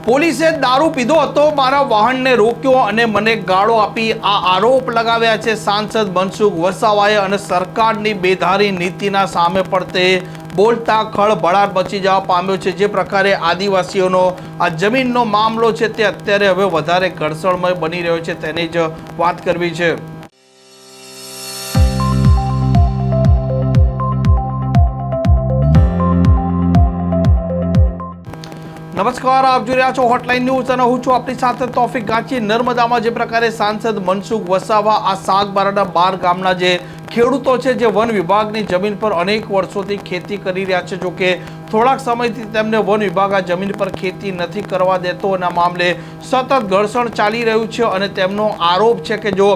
પોલીસે દારૂ પીધો હતો, મારા વાહનને રોક્યો અને મને ગાળો આપી આ આરોપ લગાવ્યા છે સાંસદ મનસુખ વસાવાએ અને સરકારની બેધારી નીતિના સામે પણ તે બોલતા ખળભળાટ મચી જવા પામ્યો છે। જે પ્રકારે આદિવાસીઓનો આ જમીનનો મામલો છે તે અત્યારે હવે વધારે ઘર્ષણમય બની રહ્યો છે તેની જ વાત કરવી છે। નમસ્કાર, આપ જોઈ રહ્યા છો હોટલાઇન ન્યૂઝ અને હું છું આપની સાથે તોફિક ગાંચી। નર્મદામાં જે પ્રકારે સાંસદ મનસુખ વસાવા આ સાગબારાના 12 ગામના જે ખેડૂતો છે જે વન વિભાગની જમીન પર અનેક વર્ષોથી ખેતી કરી રહ્યા છે, જો કે થોડાક સમયથી તેમને વન વિભાગ આ જમીન પર ખેતી નથી કરવા દેતો અને આ મામલે સતત ઘર્ષણ ચાલી રહ્યું છે અને તેમનો આરોપ છે કે જો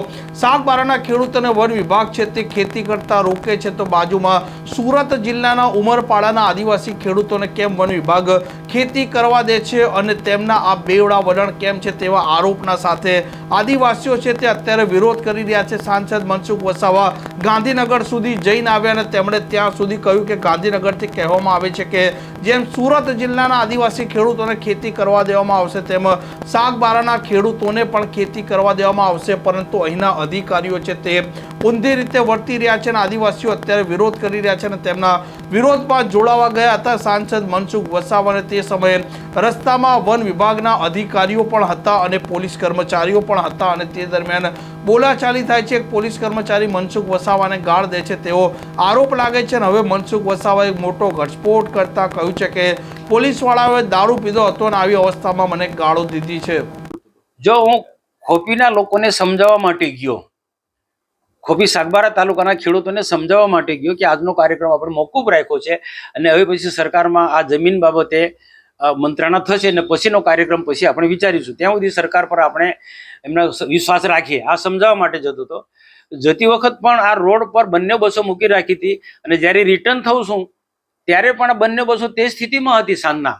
સાગબારાના ખેડૂતોને વન વિભાગ છે તે ખેતી કરતા રોકે છે તો બાજુમાં સુરત જિલ્લાના ઉમરપાડાના આદિવાસી ખેડૂતોને કેમ વન વિભાગ ખેતી કરવા દે છે અને તેમના આ બેવડા વલણ કેમ છે તેવા આરોપના સાથે આદિવાસીઓ છે તે અત્યારે વિરોધ કરી રહ્યા છે। સાંસદ મનસુખ વસાવા ગાંધીનગર સુધી જઈને આવ્યા અને તેમણે ત્યાં સુધી કહ્યું કે ગાંધીનગરથી કહેવામાં આવે છે કે જેમ સુરત જિલ્લાના આદિવાસી ખેડૂતોને ખેતી કરવા દેવામાં આવશે તેમ સાગબારાના ખેડૂતોને પણ ખેતી કરવા દેવામાં આવશે, પરંતુ અહીંના અધિકારીઓ છે તે ઊંધી રીતે વર્તી રહ્યા છે અને આદિવાસીઓ અત્યારે વિરોધ કરી રહ્યા છે અને તેમના વિરોધમાં જોડાવા ગયા હતા સાંસદ મનસુખ વસાવા અને તે સમયે રસ્તામાં વન વિભાગના અધિકારીઓ પણ હતા અને પોલીસ કર્મચારીઓ પણ હતા અને તે દરમિયાન બોલાચાલી થાય છે। પોલીસ કર્મચારી મનસુખ વસાવાને ગાળ દે છે તેવો આરોપ લાગે છે અને હવે મનસુખ વસાવાએ મોટો ઘટસ્ફોટ કરતા કહ્યું છે કે પોલીસવાળાઓએ દારૂ પીધો હતો અને આવી અવસ્થામાં મને ગાળો દીધી છે। જો હું ખોપીના લોકોને સમજાવવા માટે ગયો, ખોપી સાગબારા તાલુકાના ખેડૂતોને સમજાવવા માટે ગયો કે આજનો કાર્યક્રમ આપણે મોકૂફ રાખ્યો છે અને હવે પછી સરકારમાં આ જમીન બાબતે મંત્રણા થશે અને પછીનો કાર્યક્રમ પછી આપણે વિચારીશું, ત્યાં સુધી સરકાર પર આપણે એમનો વિશ્વાસ રાખીએ, આ સમજાવવા માટે જતો હતો। જતી વખત પણ આ રોડ પર બંને બસો મૂકી રાખી હતી અને જ્યારે રિટર્ન થઉં છું ત્યારે પણ બંને બસો તે સ્થિતિમાં હતી, સાંજના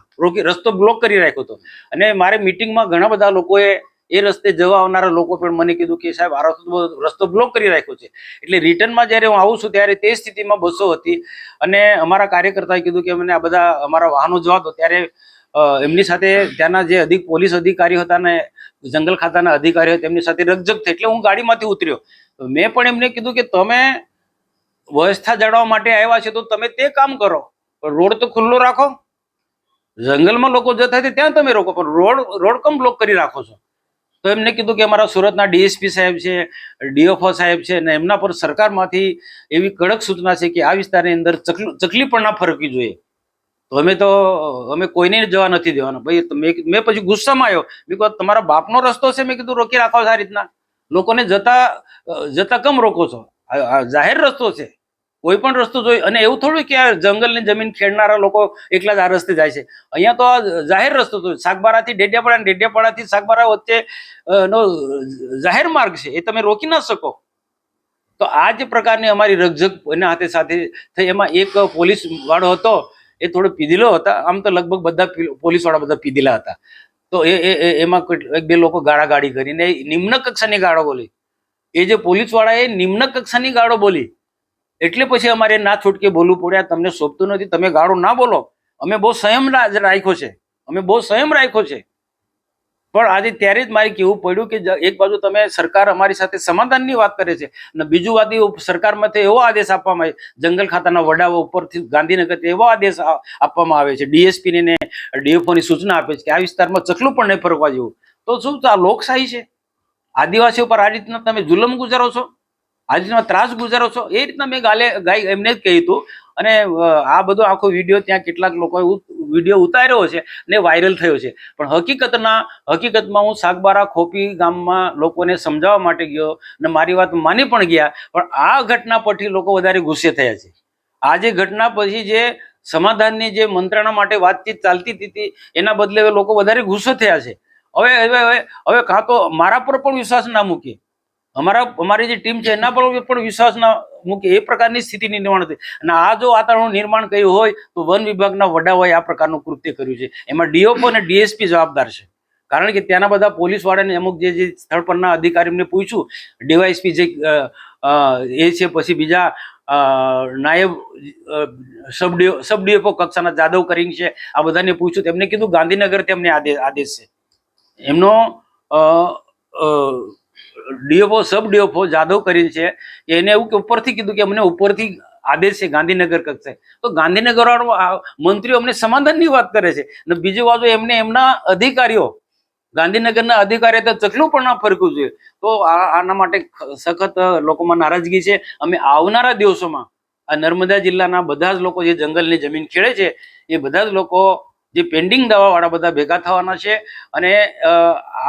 રસ્તો બ્લોક કરી રાખ્યો હતો અને મારે મિટિંગમાં ઘણા બધા લોકોએ એ રસ્તે જવા આવનારા લોકો પણ મને કીધું કે સાહેબ આ રસ્તો બ્લોક કરી રાખ્યો છે, એટલે રિટર્નમાં જ્યારે હું આવું છું ત્યારે તે સ્થિતિમાં બસો હતી અને અમારા કાર્યકર્તાએ કીધું કે મને આ બધા અમારા વાહનો જવા દો, ત્યારે એમની સાથે ત્યાંના જે પોલીસ અધિકારી હતા ને જંગલ ખાતાના અધિકારીઓ તેમની સાથે રકઝક થઈ, એટલે હું ગાડીમાંથી ઉતર્યો તો મેં પણ એમને કીધું કે તમે વ્યવસ્થા જાળવવા માટે આવ્યા છે તો તમે તે કામ કરો, રોડ તો ખુલ્લો રાખો, જંગલમાં લોકો જતા હોય ત્યાં તમે રોકો, પણ રોડ કમ બ્લોક કરી રાખો છો? તો એમને કીધું કે અમારા સુરતના ડીએસપી સાહેબ છે, ડીએફઓ સાહેબ છે અને એમના પર સરકારમાંથી એવી કડક સૂચના છે કે આ વિસ્તારની અંદર ચકલી પણ ના ફરકવી જોઈએ, તો અમે કોઈને જવા નથી દેવાના। ભાઈ મેં પછી ગુસ્સામાં આવ્યો, મેં કહ્યું તમારા બાપનો રસ્તો છે, મેં કીધું રોકી રાખો આ રીતના, લોકોને જતા કમ રોકો છો? જાહેર રસ્તો છે, કોઈ પણ રસ્તો જોઈ, અને એવું થોડું કે આ જંગલની જમીન ખેડનારા લોકો એકલા જ આ રસ્તે જાય છે, અહીંયા તો આ જાહેર રસ્તો તો સાગબારાથી ડેડિયાપાડા અને ડેડિયાપાડાથી સાગબારા વચ્ચે નો જાહેર માર્ગ છે, એ તમે રોકી ના શકો। તો આ જ પ્રકારની અમારી રકઝક એના હાથે સાથે થઈ। એમાં એક પોલીસ વાળો હતો, એ થોડો પીધેલો હતા, આમ તો લગભગ બધા પોલીસ વાળા બધા પીધેલા હતા, તો એમાં એક બે લોકો ગાળાગાળી કરીને નિમ્ન કક્ષાની ગાળો બોલી, એ જે પોલીસ વાળા એ નિમ્ન કક્ષાની ગાળો બોલી, એટલે પછી અમારે ના છૂટકે બોલવું પડ્યા, તમને સોંપતું નથી, તમે ગાળો ના બોલો, અમે બહુ સંયમ રાખ્યો છે, અમે બહુ સંયમ રાખ્યો છે, પણ આજે ત્યારે જ મારે કહેવું પડ્યું કે એક બાજુ તમે સરકાર અમારી સાથે સમાધાનની વાત કરે છે અને બીજું વાત સરકારમાંથી એવો આદેશ આપવામાં આવે, જંગલ ખાતાના વડાઓ ઉપરથી ગાંધીનગરથી એવો આદેશ આપવામાં આવે છે, ડીએસપી ને ડીએફઓ ની સૂચના આપે છે કે આ વિસ્તારમાં ચકલું પણ નહીં ફરવા જેવું, તો શું આ લોકશાહી છે? આદિવાસીઓ પર આ રીતના તમે જુલમ ગુજારો છો, આ રીતના ત્રાસ ગુજારો છો? એ રીતના મેં એમને જ કહ્યું હતું અને આ બધો આખો વિડીયો ત્યાં કેટલાક લોકોએ વિડીયો ઉતાર્યો છે ને વાયરલ થયો છે, પણ હકીકતમાં હું સાગબારા ખોપી ગામમાં લોકોને સમજાવવા માટે ગયો અને મારી વાત માની પણ ગયા, પણ આ ઘટના પરથી લોકો વધારે ગુસ્સે થયા છે। આ જે ઘટના પછી જે સમાધાનની જે મંત્રણા માટે વાતચીત ચાલતી હતી એના બદલે લોકો વધારે ગુસ્સે થયા છે। હવે કાં તો મારા પર પણ વિશ્વાસ ના મૂકે, અમારી જે ટીમ છે એના પર પણ વિશ્વાસ ના મૂકે, એ પ્રકારની સ્થિતિની નિર્માણ થઈ અને આ જો વાતાવરણ નિર્માણ કર્યું હોય તો વન વિભાગના વડાઓએ આ પ્રકારનું કૃત્ય કર્યું છે, એમાં ડીઓપો અને ડીએસપી જવાબદાર છે, કારણ કે ત્યાંના બધા પોલીસ વાળાને અમુક જે સ્થળ પરના અધિકારીને પૂછ્યું, ડીવાયએસપી જે એ છે, પછી બીજા નાયબ સબ ડીએફઓ કક્ષાના જાદવ કરીને છે. આ બધાને પૂછ્યું, તેમને કીધું ગાંધીનગર તેમને આદેશ છે. એમનો ડીએફઓ સબ ડીએફઓ જાદવ કરીને છે, એને એવું કે ઉપરથી કીધું કે અમને ઉપરથી આદેશ છે ગાંધીનગર કક્ષાએ. તો ગાંધીનગર મંત્રીઓ અમને સમાધાનની વાત કરે છે, અને બીજી બાજુ એમને એમના અધિકારીઓ ગાંધીનગરના અધિકારીઓ તો ચકલું પણ ના ફરકવું જોઈએ. તો આના માટે સખત લોકોમાં નારાજગી છે. અમે આવનારા દિવસોમાં આ નર્મદા જિલ્લાના બધા જ લોકો જે જંગલની જમીન ખેડે છે એ બધા જ લોકો જે પેન્ડિંગ દાવાવાળા બધા ભેગા થવાના છે, અને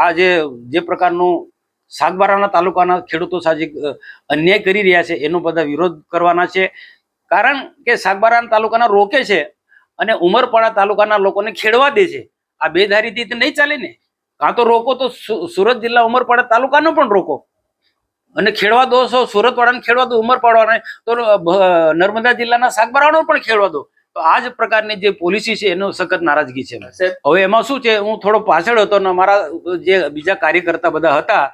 આ જે પ્રકારનું સાગબારાના તાલુકાના ખેડૂતો સાથે અન્યાય કરી રહ્યા છે એનો બધા વિરોધ કરવાના છે. કારણ કે સાગબારાના તાલુકાના રોકે છે અને ઉમરપાડા તાલુકાના લોકોને ખેડવા દે છે. આ બે ધારીથી તો નહીં ચાલે ને. કાં તો રોકો તો સુરત જિલ્લા ઉમરપાડા તાલુકાનો પણ રોકો, અને ખેડવા દો છો સુરત વાળાને ખેડવા દો, ઉમરપાડાને તો નર્મદા જિલ્લાના સાગબારાનો પણ ખેડવા દો. તો આ જ પ્રકારની જે પોલિસી છે એનો સખત નારાજગી છે. હવે એમાં શું છે, હું થોડો પાછળ હતો ને અમારા જે બીજા કાર્યકર્તા બધા હતા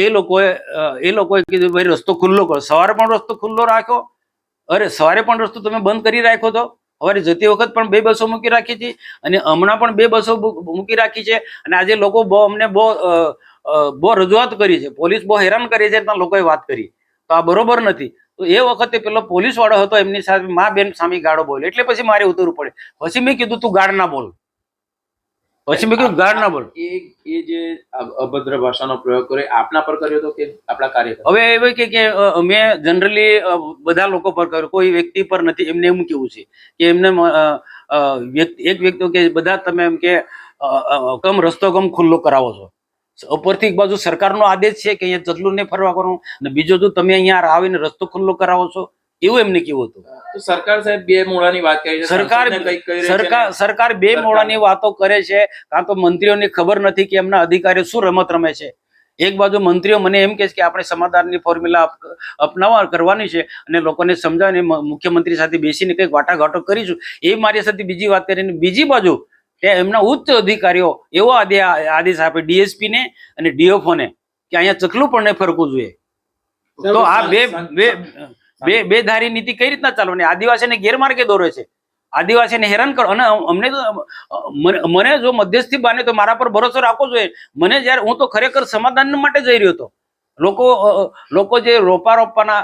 એ લોકોએ કીધું ભાઈ રસ્તો ખુલ્લો કરો. સવારે પણ રસ્તો ખુલ્લો રાખ્યો, સવારે પણ રસ્તો તમે બંધ કરી રાખ્યો હતો. સવારે જતી વખત પણ 2 બસો મૂકી રાખી હતી, અને હમણાં પણ 2 બસો મૂકી રાખી છે. અને આજે લોકો અમને બહુ રજૂઆત કરી છે, પોલીસ બહુ હેરાન કરી છે, ત્યાં લોકોએ વાત કરી. તો આ બરોબર નથી. તો એ વખતે પેલો પોલીસ વાળો હતો, એમની સાથે મા બેન સામે ગાળો બોલ્યો, એટલે પછી મારે ઉતરવું પડે. પછી મેં કીધું તું ગાળ ના બોલ. પછી મેં કીધું ગાળ ના બોલ. એ જે અભદ્ર ભાષાનો પ્રયોગ કર્યો આપના પર કર્યો હતો કે આપણા કાર્યકર? હવે એવું કે મેં જનરલી બધા લોકો પર કર્યો, કોઈ વ્યક્તિ પર નથી. એમને એમ કેવું છે કે એમને એક વ્યક્તિ કે બધા તમે એમ કે રસ્તો ખુલ્લો કરાવો છો. ઉપરથી એક બાજુ સરકારનો આદેશ છે કે અહીંયા ચકલું નહીં ફરવા કરવું, અને બીજો જો તમે અહીંયા આવીને રસ્તો ખુલ્લો કરાવો છો, એવું એમને કેવું હતું. તો સરકાર સાહેબ 2 મોડાની વાત કરી છે. સરકાર 2 મોડાની વાતો કરે છે. કાં તો મંત્રીઓને ખબર નથી કે એમના અધિકારીઓ શું રમત રમે છે. એક બાજુ મંત્રીઓ મને એમ કહે છે કે આપણે સમાધાનની ફોર્મ્યુલા અપનાવવા કરવાની છે અને લોકોને સમજાવીને મુખ્યમંત્રી સાથે બેસીને કંઈક વાટાઘાટો કરીશું, એ મારી સાથે બીજી વાત કરીને બીજી બાજુ એમના ઉચ્ચ અધિકારીઓ એવો આદેશ આપે ડીએસપી ને અને ડીએફઓ ને કે અહીંયા ચકલું પણ નહીં ફરકવું જોઈએ. તો આ બે ધારી નીતિ કઈ રીતના ચાલવાની? આદિવાસીને ગેરમાર્ગે દોરે છે, આદિવાસીને હેરાન કરો. અને અમને તો મને જો મધ્યસ્થી બાને તો મારા પર ભરોસો રાખવો જોઈએ. મને જયારે હું તો ખરેખર સમાધાન માટે જઈ રહ્યો હતો. લોકો જે રોપા રોપવાના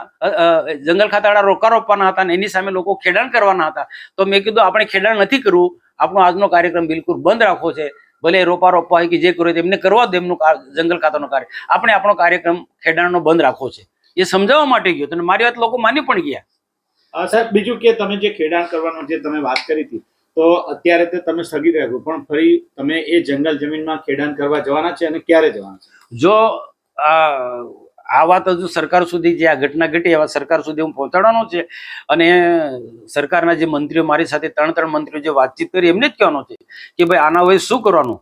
જંગલ ખાતાવાળા રોકા રોપવાના હતા ને એની સામે લોકો ખેડાણ કરવાના હતા. તો મેં કીધું આપણે ખેડાણ નથી કરવું, આપણો આજનો કાર્યક્રમ બિલકુલ બંધ રાખવો છે. ભલે રોપા રોપવા હોય કે જે કરવું એમને કરવા દે, એમનું જંગલ ખાતાનું કાર્ય. આપણે આપણો કાર્યક્રમ ખેડાણનો બંધ રાખવો છે. એ સમજાવવા માટે ગયો તો મારી વાત લોકો માની પણ ગયા. સાહેબ, બીજું કે તમે જે ખેડાણ કરવાનો જે તમે વાત કરી હતી, તો અત્યારે તો તમે સ્થગિત રાખ્યું, પણ ફરી તમે એ જંગલ જમીનમાં ખેડાણ કરવા જવાના છે અને ક્યારે જવાના છે? જો આ વાત હજુ સરકાર સુધી, જે આ ઘટના ઘટી એવા સરકાર સુધી હું પહોંચાડવાનો છે. અને સરકારના જે મંત્રીઓ મારી સાથે 3 મંત્રીઓ જે વાતચીત કરી એમને જ કહેવાનો છે કે ભાઈ આના હવે શું કરવાનું.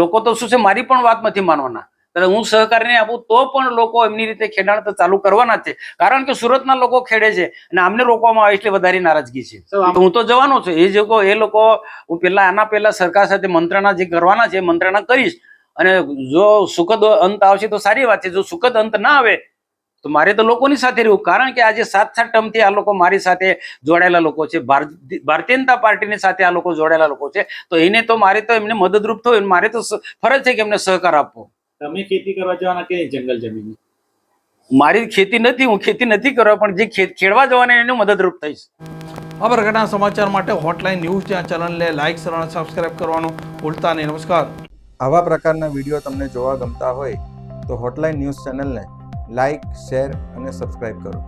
લોકો તો શું છે, મારી પણ વાત નથી માનવાના. હું સહકાર નહીં આપું તો પણ લોકો એમની રીતે ખેડાણ તો ચાલુ કરવાના જ છે. કારણ કે સુરતના લોકો ખેડે છે અને આમને રોકવામાં આવે એટલે વધારે નારાજગી છે. હું તો જવાનો છું. એ લોકો હું આના પહેલા સરકાર સાથે મંત્રણા જે કરવાના છે મંત્રણા કરીશ, અને જો સુખદ અંત આવશે તો સારી વાત છે. જો સુખદ અંત ના આવે તો મારે તો લોકોની સાથે રહેવું. કારણ કે આજે 7 ટર્મથી આ લોકો મારી સાથે જોડાયેલા લોકો છે, ભારતીય જનતા પાર્ટીની સાથે આ લોકો જોડાયેલા લોકો છે. તો એને તો મારે તો એમને મદદરૂપ થવું, મારે તો ફરજ છે કે એમને સહકાર આપવો. તમે ખેતી કરવા જવાના કે જંગલ જમીન? મારી ખેતી નથી, હું ખેતી નથી કરવા, પણ જે ખેડવા જવાના એને મદદરૂપ થઈશ. આ પ્રકારના સમાચાર માટે હોટલાઇન ન્યૂઝ ચેનલને લાઇક, શેર અને સબસ્ક્રાઇબ કરવાનું ભૂલતા નહીં. નમસ્કાર. આવા પ્રકારના વિડીયો તમને જોવા ગમતા હોય તો હોટલાઇન ન્યૂઝ ચેનલને લાઇક, શેર અને સબસ્ક્રાઇબ કરો.